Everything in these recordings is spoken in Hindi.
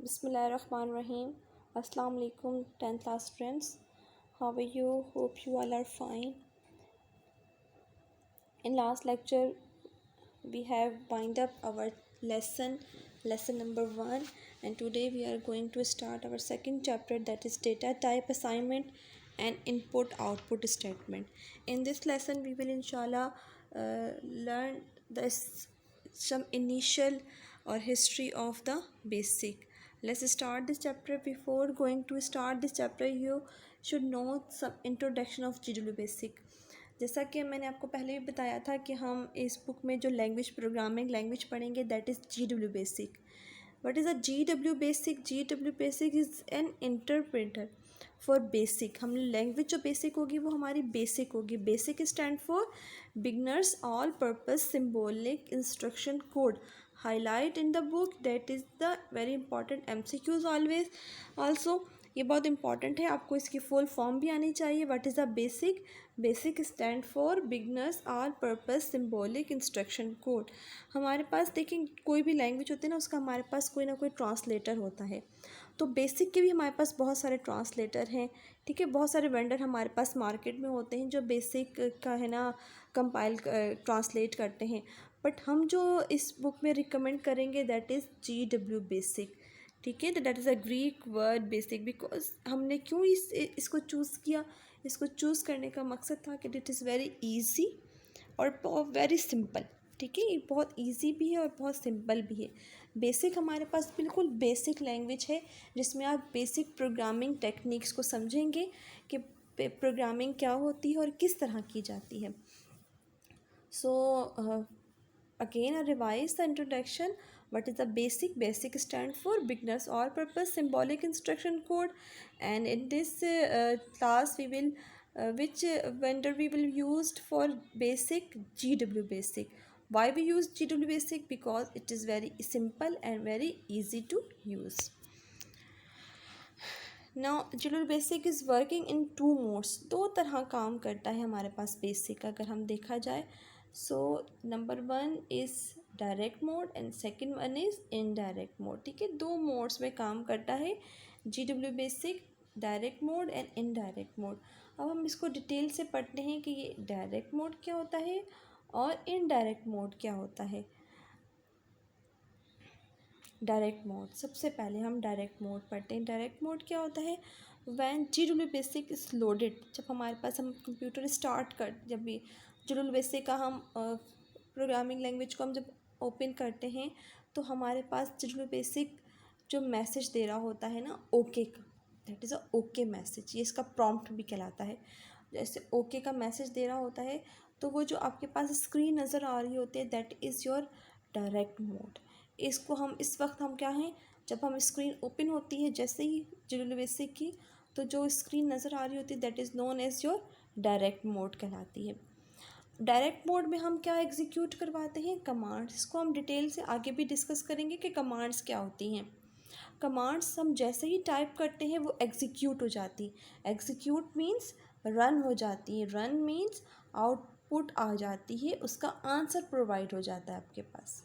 Bismillahirrahmanirrahim. Assalamu alaikum 10th class friends. How are you? Hope you all are fine. In last lecture we have wind up our lesson number 1, and today we are going to start our second chapter, that is data type assignment and input output statement. In this lesson we will inshallah learn some initial or history of the basic. Let's start this chapter. Before going to start this chapter, you should know some introduction of GW basic. जैसा कि मैंने आपको पहले भी बताया था कि हम इस बुक में जो लैंग्वेज प्रोग्रामिंग लैंग्वेज पढ़ेंगे that is GW basic. What is a GW basic? GW basic is an interpreter for basic. हम लैंग्वेज जो बेसिक होगी वो हमारी बेसिक होगी. Basic stand for beginners all purpose symbolic instruction code. Highlight in the book that is the very important MCQs always. Also ये बहुत इंपॉर्टेंट है, आपको इसकी फुल फॉर्म भी आनी चाहिए. What is the basic? Basic stand for beginners all purpose symbolic instruction code. हमारे पास देखिए कोई भी लैंग्वेज होती है ना, उसका हमारे पास कोई ना कोई ट्रांसलेटर होता है. तो बेसिक के भी हमारे पास बहुत सारे ट्रांसलेटर हैं. ठीक है, बहुत सारे वेंडर हमारे पास मार्केट में होते हैं जो बेसिक का है ना कंपाइल ट्रांसलेट करते हैं. बट हम जो इस बुक में रिकमेंड करेंगे दैट इज़ GW बेसिक. ठीक है, that is a Greek word basic. Because हमने क्यों इसको चूज़ किया? इसको चूज़ करने का मकसद था कि इट इज़ वेरी इजी और वेरी सिंपल. ठीक है, ये बहुत इजी भी है और बहुत सिंपल भी है. बेसिक हमारे पास बिल्कुल बेसिक लैंग्वेज है जिसमें आप बेसिक प्रोग्रामिंग टेक्निक्स को समझेंगे कि प्रोग्रामिंग क्या होती है और किस तरह की जाती है. सो again I revise the introduction. What is the basic? Basic stand for beginners all purpose symbolic instruction code. And in this class we will which vendor we will used for basic? GW basic. Why we use GW basic? Because it is very simple and very easy to use. Now GW basic is working in two modes. दो तरह काम करता है हमारे पास बेसिक अगर हम देखा जाए. So number 1 is direct mode and second one is indirect mode. ठीक है, दो मोड्स में काम करता है GW basic, direct mode and indirect mode. अब हम इसको डिटेल से पढ़ते हैं कि ये डायरेक्ट मोड क्या होता है और इनडायरेक्ट मोड क्या होता है. डायरेक्ट मोड, सबसे पहले हम डायरेक्ट मोड पढ़ते हैं. डायरेक्ट मोड क्या होता है? When GW basic is loaded. जब हमारे पास हम कंप्यूटर स्टार्ट कर जब भी GW बेसिक का हम प्रोग्रामिंग लैंग्वेज को हम जब ओपन करते हैं तो हमारे पास GW बेसिक जो मैसेज दे रहा होता है ना ओके का, that is a okay message. ये इसका प्रॉम्प्ट भी कहलाता है. जैसे ओके का मैसेज दे रहा होता है तो वो जो आपके पास स्क्रीन नज़र आ रही होती है that is your direct mode. इसको हम इस वक्त हम क्या हैं, जब हम स्क्रीन ओपन होती है जैसे ही GW बेसिक की, तो जो स्क्रीन नज़र आ रही होती है that is known as your direct mode कहलाती है. डायरेक्ट मोड में हम क्या एग्जीक्यूट करवाते हैं? कमांड्स. इसको हम डिटेल से आगे भी डिस्कस करेंगे कि कमांड्स क्या होती हैं. कमांड्स हम जैसे ही टाइप करते हैं वो एग्जीक्यूट हो जाती. एग्जीक्यूट मीन्स रन हो जाती है. रन मीन्स आउटपुट आ जाती है, उसका आंसर प्रोवाइड हो जाता है आपके पास.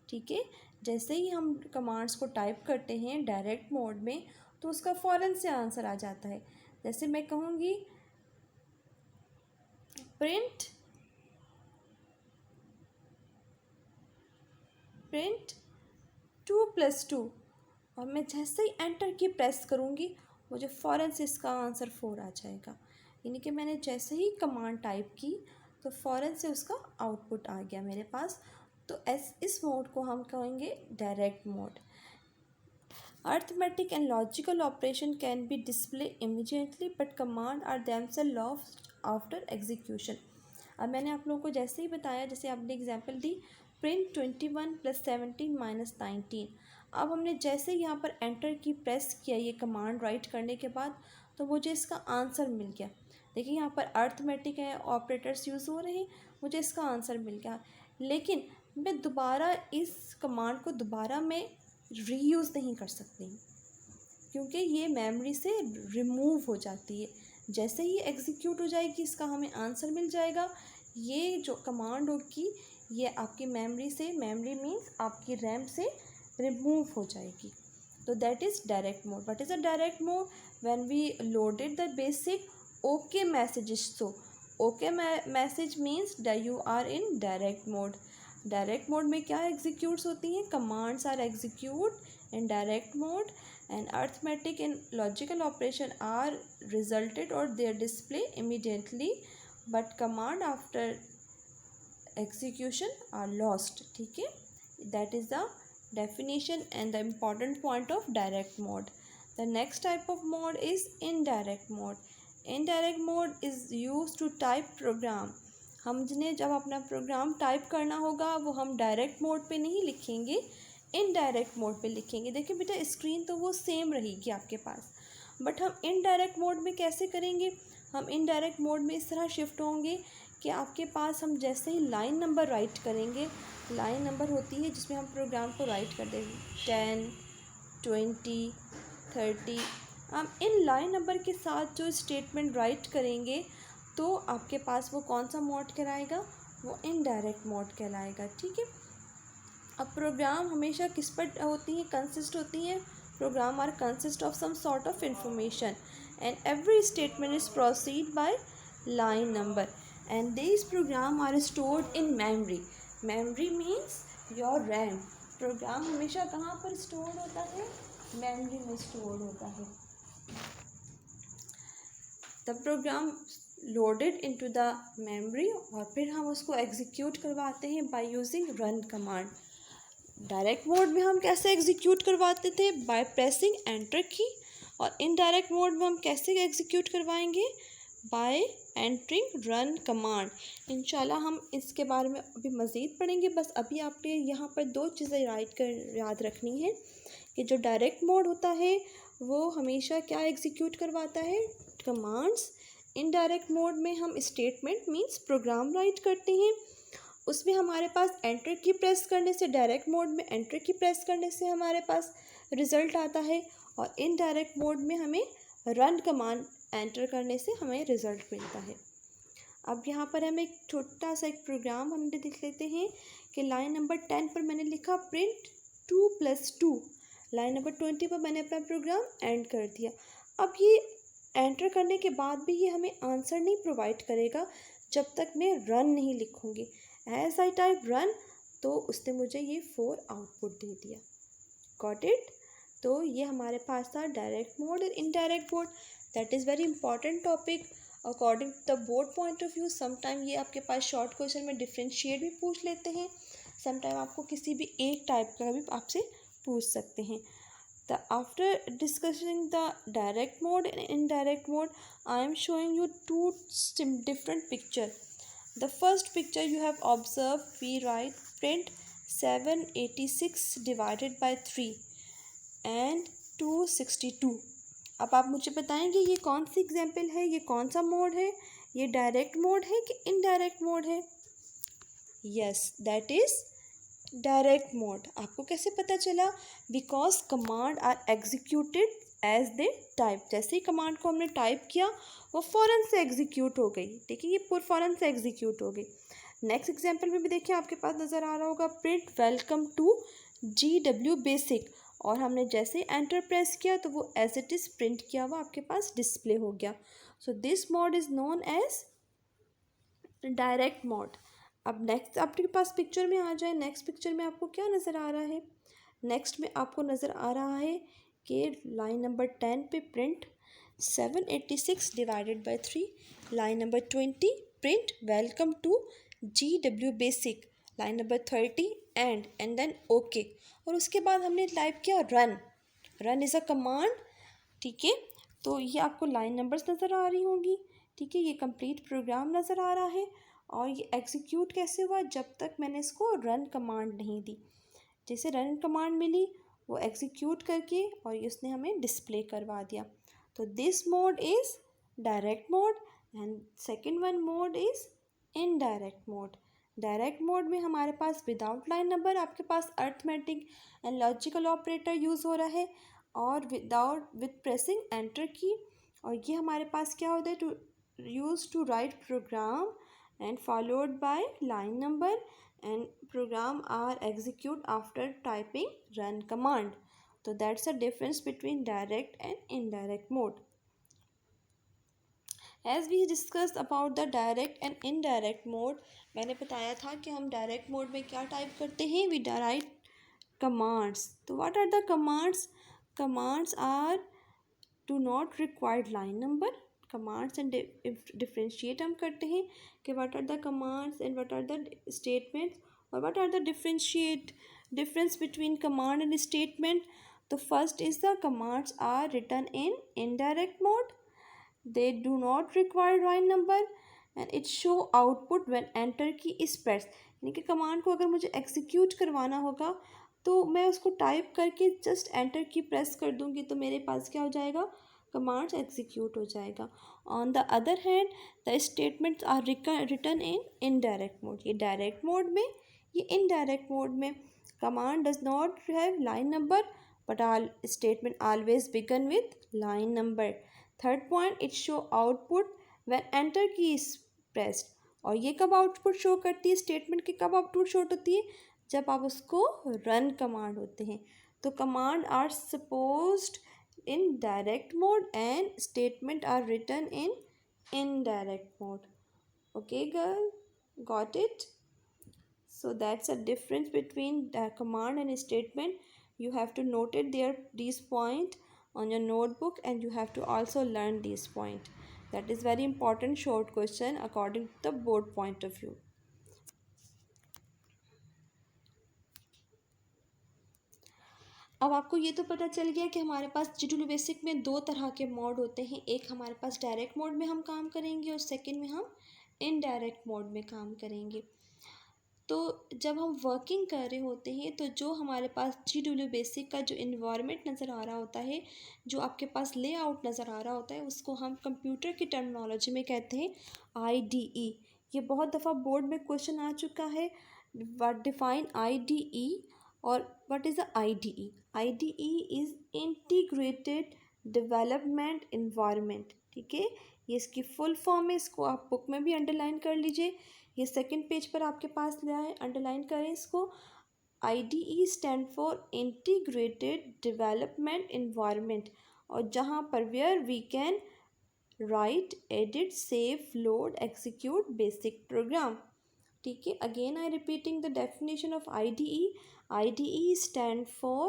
ठीक है, जैसे ही हम कमांड्स को टाइप करते हैं डायरेक्ट मोड में तो उसका फ़ौरन से आंसर आ जाता है. जैसे मैं कहूँगी प्रिंट 2 + 2 और मैं जैसे ही एंटर की प्रेस करूँगी मुझे फ़ौरन से इसका आंसर 4 आ जाएगा. यानी कि मैंने जैसे ही कमांड टाइप की तो फ़ौरन से उसका आउटपुट आ गया मेरे पास. तो इस मोड को हम कहेंगे direct mode. Arithmetic and logical operation can be display immediately but command are themselves lost after execution. अब मैंने आप लोगों को जैसे ही बताया, जैसे आपने एग्जांपल दी प्रिंट 21 + 17 - 19. अब हमने जैसे यहाँ पर एंटर की प्रेस किया ये कमांड राइट करने के बाद तो मुझे इसका आंसर मिल गया. देखिए यहाँ पर अर्थमेटिक है, ऑपरेटर्स यूज़ हो रहे हैं, मुझे इसका आंसर मिल गया. लेकिन मैं दोबारा इस कमांड को दोबारा मैं रीयूज़ नहीं कर सकती क्योंकि ये मेमोरी से रिमूव हो जाती है. जैसे ही एग्जीक्यूट हो जाएगी इसका हमें आंसर मिल जाएगा. ये जो कमांड होगी ये आपकी मेमोरी से, मेमोरी मीन्स आपकी रैम से रिमूव हो जाएगी. So that is direct mode. What is a direct mode? When we loaded the basic OK messages. So OK message means that you are in direct mode. Direct mode में क्या एग्जीक्यूट्स होती हैं? Commands are execute in direct mode and arithmetic and logical operation are resulted और their display immediately, but command after execution are lost. ठीक है, that is the definition and the important point of direct mode. The next type of mode is indirect mode. Indirect mode is used to type program. हम जिन्हें जब अपना प्रोग्राम टाइप करना होगा वो हम डायरेक्ट मोड पे नहीं लिखेंगे, इनडायरेक्ट मोड पे लिखेंगे. देखिए बेटा, स्क्रीन तो वो सेम रहेगी आपके पास, बट हम इनडायरेक्ट मोड में कैसे करेंगे? हम इनडायरेक्ट मोड में इस तरह शिफ्ट होंगे कि आपके पास हम जैसे ही लाइन नंबर राइट करेंगे, लाइन नंबर होती है जिसमें हम प्रोग्राम को राइट कर देंगे 10, 20, 30. हम इन लाइन नंबर के साथ जो स्टेटमेंट राइट करेंगे तो आपके पास वो कौन सा मोड कहलाएगा? वो इनडायरेक्ट मोड कहलाएगा. ठीक है, अब प्रोग्राम हमेशा किस पर होती हैं? कंसिस्ट होती हैं. Program are consist of some sort of information and every statement is proceed by line number and these program are stored in memory. Memory means your RAM. Program हमेशा कहाँ पर स्टोर होता है? मेमोरी में स्टोर होता है. The program loaded into the memory और फिर हम उसको एग्जीक्यूट करवाते हैं by using run command. Direct mode में हम कैसे एग्जीक्यूट करवाते थे? बाय प्रेसिंग एंटर की. और इनडायरेक्ट मोड में हम कैसे एग्जीक्यूट करवाएंगे? Bye entering run command. इंशाल्लाह हम इसके बारे में अभी मज़ीद पढ़ेंगे. बस अभी आपने यहाँ पर दो चीज़ें याद रखनी है कि जो डायरेक्ट मोड होता है वो हमेशा क्या एग्जीक्यूट करवाता है? कमांड्स. इनडायरेक्ट मोड में हम स्टेटमेंट मींस प्रोग्राम राइट करते हैं. उसमें हमारे पास एंटर की प्रेस करने से, डायरेक्ट मोड में एंटर की प्रेस करने से हमारे पास रिज़ल्ट आता है और इनडायरेक्ट मोड में हमें रन कमांड एंटर करने से हमें रिज़ल्ट मिलता है. अब यहाँ पर हम एक छोटा सा एक प्रोग्राम हम देख लेते हैं कि लाइन नंबर 10 पर मैंने लिखा प्रिंट 2 + 2. लाइन नंबर 20 पर मैंने अपना प्रोग्राम एंड कर दिया. अब ये एंटर करने के बाद भी ये हमें आंसर नहीं प्रोवाइड करेगा जब तक मैं रन नहीं लिखूँगी. एज आई टाइप रन तो उसने मुझे ये 4 आउटपुट दे दिया. Got it? तो ये हमारे पास था डायरेक्ट मोड और indirect mode. That is very important topic according to the board point of view. Sometime ये आपके पास शॉर्ट क्वेश्चन में डिफ्रेंशिएट भी पूछ लेते हैं, समटाइम आपको किसी भी एक टाइप का भी आपसे पूछ सकते हैं. The after discussing the direct mode and indirect mode I am showing you 2 different picture. The first picture you have observed, we write print 786 divided by 3 and 262. अब आप मुझे बताएंगे ये कौन सी एग्जाम्पल है, ये कौन सा मोड है? ये डायरेक्ट मोड है कि इनडायरेक्ट मोड है? Yes, that is direct mode. आपको कैसे पता चला? Because command are executed as they type. जैसे ही कमांड को हमने टाइप किया वो फ़ौरन से एग्जीक्यूट हो गई. देखिए ये फ़ौरन से एग्जीक्यूट हो गई. नेक्स्ट एग्जाम्पल में भी देखिए आपके पास नज़र आ रहा होगा print welcome to GW basic. और हमने जैसे एंटर प्रेस किया तो वो एज इट इज़ प्रिंट किया हुआ आपके पास डिस्प्ले हो गया. So this mode is known as direct mode. अब नेक्स्ट आपके पास पिक्चर में आ जाए. नेक्स्ट पिक्चर में आपको क्या नज़र आ रहा है? नेक्स्ट में आपको नज़र आ रहा है कि लाइन नंबर 10 पे print 786 divided by 3. Line number 20 print welcome to GW basic. Line number 30 and then okay. और उसके बाद हमने टाइप किया run. Run is a command. ठीक है, तो ये आपको लाइन नंबर्स नज़र आ रही होंगी. ठीक है, ये कंप्लीट प्रोग्राम नज़र आ रहा है. और ये एग्जीक्यूट कैसे हुआ? जब तक मैंने इसको रन कमांड नहीं दी. जैसे रन कमांड मिली वो एग्जीक्यूट करके और इसने हमें डिस्प्ले करवा दिया. तो this mode is direct mode and second one mode is indirect mode. Direct mode में हमारे पास विदाउट लाइन नंबर आपके पास arithmetic and logical operator use हो रहा है और विद प्रेसिंग एंटर की. और ये हमारे पास क्या होता है? To use to write program and followed by line number and program are execute after typing run command. तो that's a difference between direct and indirect mode. As we discuss about the direct and indirect mode, मैंने बताया था कि हम डायरेक्ट मोड में क्या टाइप करते हैं, वी राइट commands. तो what are the commands? Commands are do not require line number. Commands and differentiate हम करते हैं कि what are the commands and what are the statements or what are the difference between command and statement. तो first is the commands are written in indirect mode. They do not require line number and it show output when enter की is pressed. यानी कि कमांड को अगर मुझे एग्जीक्यूट करवाना होगा तो मैं उसको टाइप करके जस्ट एंटर की प्रेस कर दूंगी तो मेरे पास क्या हो जाएगा, कमांड्स एग्जीक्यूट हो जाएगा. On the other hand the statements are written in indirect mode. ये डायरेक्ट मोड में, ये इनडायरेक्ट मोड में. Command does not have line number but all statement always begin with line number. Third point, it show output when enter key is pressed. और ये कब आउटपुट शो करती है, स्टेटमेंट की कब आउटपुट शो होती है, जब आप उसको रन कमांड होते हैं. तो command are supposed in direct mode and statement are written in indirect mode. Okay girl, got it? So that's a difference between the command and statement. You have to note it there, these point on your notebook, and you have to also learn these point. That is very important short question according to the board point of view. अब आपको ये तो पता चल गया कि हमारे पास GW बेसिक में दो तरह के मोड होते हैं. एक हमारे पास डायरेक्ट मोड में हम काम करेंगे और सेकंड में हम इनडायरेक्ट मोड में काम करेंगे. तो जब हम वर्किंग कर रहे होते हैं तो जो हमारे पास GW बेसिक का जो इन्वायरमेंट नज़र आ रहा होता है, जो आपके पास लेआउट नज़र आ रहा होता है, उसको हम कंप्यूटर की टर्मिनोलॉजी में कहते हैं IDE. ये बहुत दफ़ा बोर्ड में क्वेश्चन आ चुका है, व्हाट डिफाइन IDE और what is the IDE. IDE is integrated development environment. ठीक है, ये इसकी फुल फॉर्म है, इसको आप बुक में भी अंडरलाइन कर लीजिए. ये सेकंड पेज पर आपके पास लिया है, अंडरलाइन करें इसको. IDE stand for integrated development environment, और जहाँ पर where we can write, edit, save, load, execute basic program. ठीक है, again I repeating the definition of IDE. IDE stand for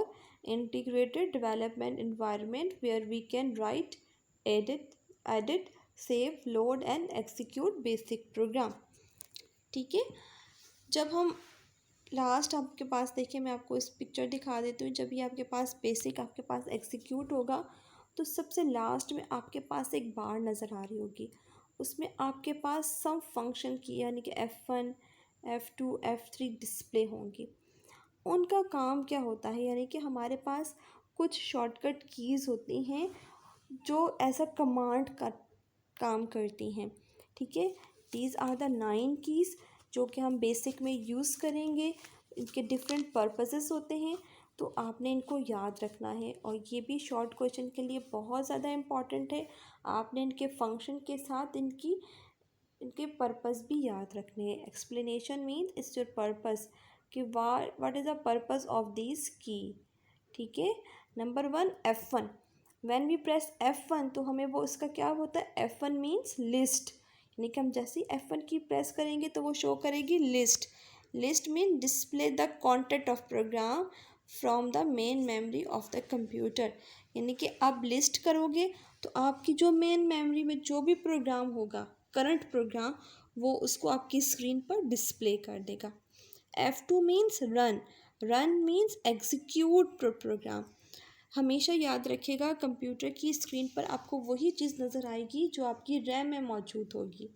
integrated development environment where we can write, edit, save, load and execute basic program. ठीक है, जब हम लास्ट आपके पास देखिए, मैं आपको इस पिक्चर दिखा देती हूँ. जब ये आपके पास बेसिक आपके पास एग्जीक्यूट होगा तो सबसे लास्ट में आपके पास एक बार नज़र आ रही होगी, उसमें आपके पास सम फंक्शन की यानी कि F1, F2, F3 डिस्प्ले होंगी. उनका काम क्या होता है, यानी कि हमारे पास कुछ शॉर्टकट कीज़ होती हैं जो ऐसा कमांड का काम करती हैं. ठीक है, दीज आर द 9 कीज़ जो कि हम बेसिक में यूज़ करेंगे. इनके डिफरेंट पर्पसेस होते हैं, तो आपने इनको याद रखना है. और ये भी शॉर्ट क्वेश्चन के लिए बहुत ज़्यादा इम्पॉर्टेंट है. आपने इनके फंक्शन के साथ इनके पर्पस भी याद रखने हैं. Explanation means it's your purpose कि what is the purpose of this key. ठीक है, number 1 F1. When we press F1 तो हमें वो इसका क्या होता है, F1 मीन्स लिस्ट. यानी कि हम जैसे ही F1 की प्रेस करेंगे तो वो शो करेगी list. List mean display the content of program from the main memory of the computer. यानी कि आप लिस्ट करोगे तो आपकी जो मेन मेमोरी में जो भी प्रोग्राम होगा, करंट प्रोग्राम, वो उसको आपकी स्क्रीन पर डिस्प्ले कर देगा. F2 means run. Run means execute program. हमेशा याद रखिएगा, कंप्यूटर की स्क्रीन पर आपको वही चीज़ नज़र आएगी जो आपकी रैम में मौजूद होगी.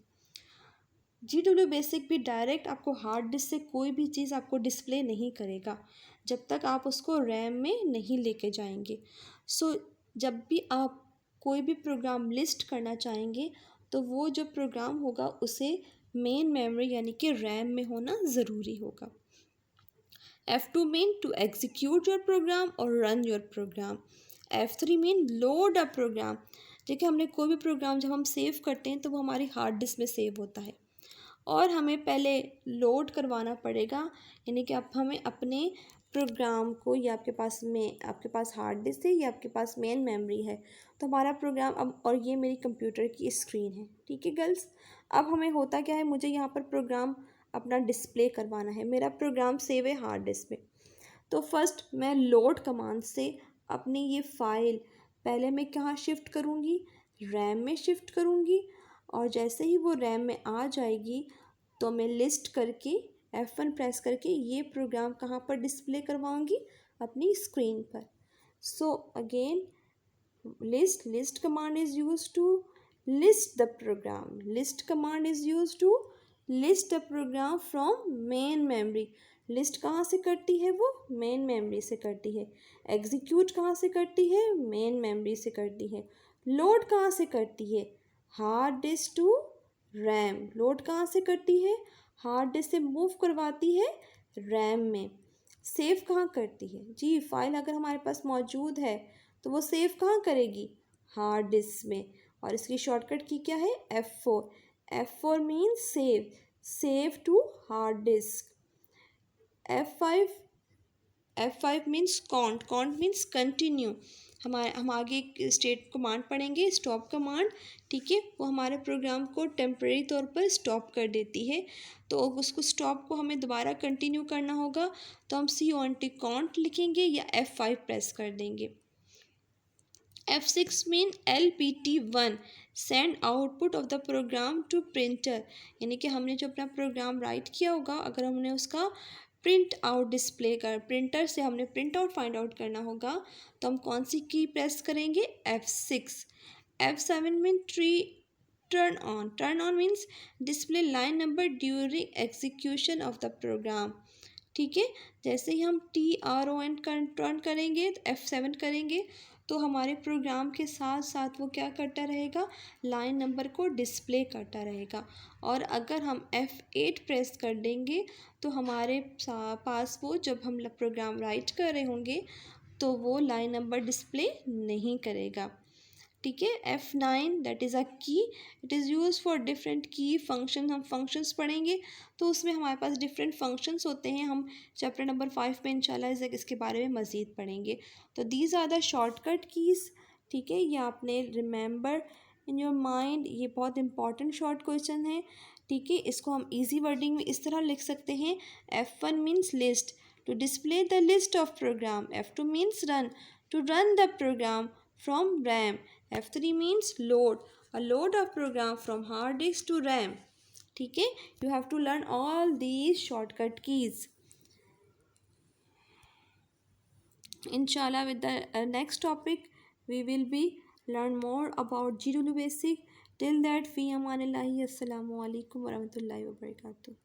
GW बेसिक भी डायरेक्ट आपको हार्ड डिस्क से कोई भी चीज़ आपको डिस्प्ले नहीं करेगा जब तक आप उसको रैम में नहीं लेके जाएंगे. सो जब भी आप कोई भी प्रोग्राम लिस्ट करना चाहेंगे तो वो जो प्रोग्राम होगा उसे मेन मेमोरी यानी कि रैम में होना ज़रूरी होगा. F2 mean to execute your program और run your program. F3 mean load a program. देखिए, हमने कोई भी प्रोग्राम जब हम सेव करते हैं तो वो हमारी हार्ड डिस्क में सेव होता है और हमें पहले लोड करवाना पड़ेगा. यानी कि अब हमें अपने प्रोग्राम को, ये आपके पास हार्ड डिस्क है, ये आपके पास मेन मेमोरी है। तो हमारा प्रोग्राम अब, और ये मेरी कंप्यूटर की स्क्रीन है, ठीक है गर्ल्स। अब हमें होता क्या है, मुझे यहाँ पर प्रोग्राम अपना डिस्प्ले करवाना है। मेरा प्रोग्राम सेव है हार्ड डिस्क में। तो फर्स्ट मैं लोड कमांड से अपनी ये फ़ाइल पहले मैं कहाँ शिफ्ट करूँगी, रैम में शिफ्ट करूँगी। और जैसे ही वो रैम में आ जाएगी तो मैं लिस्ट करके F1 प्रेस करके ये प्रोग्राम कहाँ पर डिस्प्ले करवाऊँगी, अपनी स्क्रीन पर। So again list command is used to list the program. List command is used to list the program from main memory. List कहाँ से करती है, वो मेन मेमोरी से करती है। एग्जीक्यूट कहाँ से करती है, मेन मेमोरी से करती है। लोड कहाँ से करती है, hard disk to RAM. Load कहाँ से करती है, हार्ड डिस्क से मूव करवाती है रैम में। सेव कहाँ करती है जी, फाइल अगर हमारे पास मौजूद है तो वो सेव कहाँ करेगी, हार्ड डिस्क में। और इसकी शॉर्टकट की क्या है, F4। F4 means save, save to hard disk. F5 means count, count means continue. हम आगे एक स्टेट कमांड पढ़ेंगे, स्टॉप कमांड, ठीक है। वो हमारे प्रोग्राम को टेम्परेरी तौर पर स्टॉप कर देती है। तो उसको स्टॉप को हमें दोबारा कंटिन्यू करना होगा, तो हम CONT काउंट लिखेंगे या F5 प्रेस कर देंगे। F6 mean LPT1 send output of the program to printer. यानी कि हमने जो अपना प्रोग्राम राइट किया होगा, अगर हमने उसका प्रिंट आउट डिस्प्ले कर, प्रिंटर से हमने प्रिंट आउट फाइंड आउट करना होगा, तो हम कौन सी की प्रेस करेंगे, F6। F7 mean turn on, turn on means display line number during execution of the program, ठीक है। जैसे ही हम TRON टर्न करेंगे, तो F7 करेंगे, तो हमारे प्रोग्राम के साथ साथ वो क्या करता रहेगा, लाइन नंबर को डिस्प्ले करता रहेगा। और अगर हम F8 प्रेस कर देंगे तो हमारे पास वो, जब हम प्रोग्राम राइट कर रहे होंगे तो वो लाइन नंबर डिस्प्ले नहीं करेगा, ठीक है। F9 दैट इज़ अ की, it is use for different की फंक्शन। हम फंक्शंस पढ़ेंगे तो उसमें हमारे पास डिफरेंट फंक्शंस होते हैं। हम चैप्टर नंबर 5 में इंशाल्लाह इसके बारे में मज़ीद पढ़ेंगे। तो these are the shortcut keys, ठीक है। ये आपने रिमेंबर इन योर माइंड, ये बहुत इंपॉर्टेंट शॉर्ट क्वेश्चन है, ठीक है। इसको हम ईजी वर्डिंग में इस तरह लिख सकते हैं, F1 means list, to display the list of program. F2 means run, to run the program from RAM. F3 means load, a load of program from hard disk to RAM, ठीक है। You have to learn all these shortcut keys. Inshallah with the next topic we will be learn more about GW basic. Till that, fi amanillahi, assalamu alaikum warahmatullahi wabarakatuh.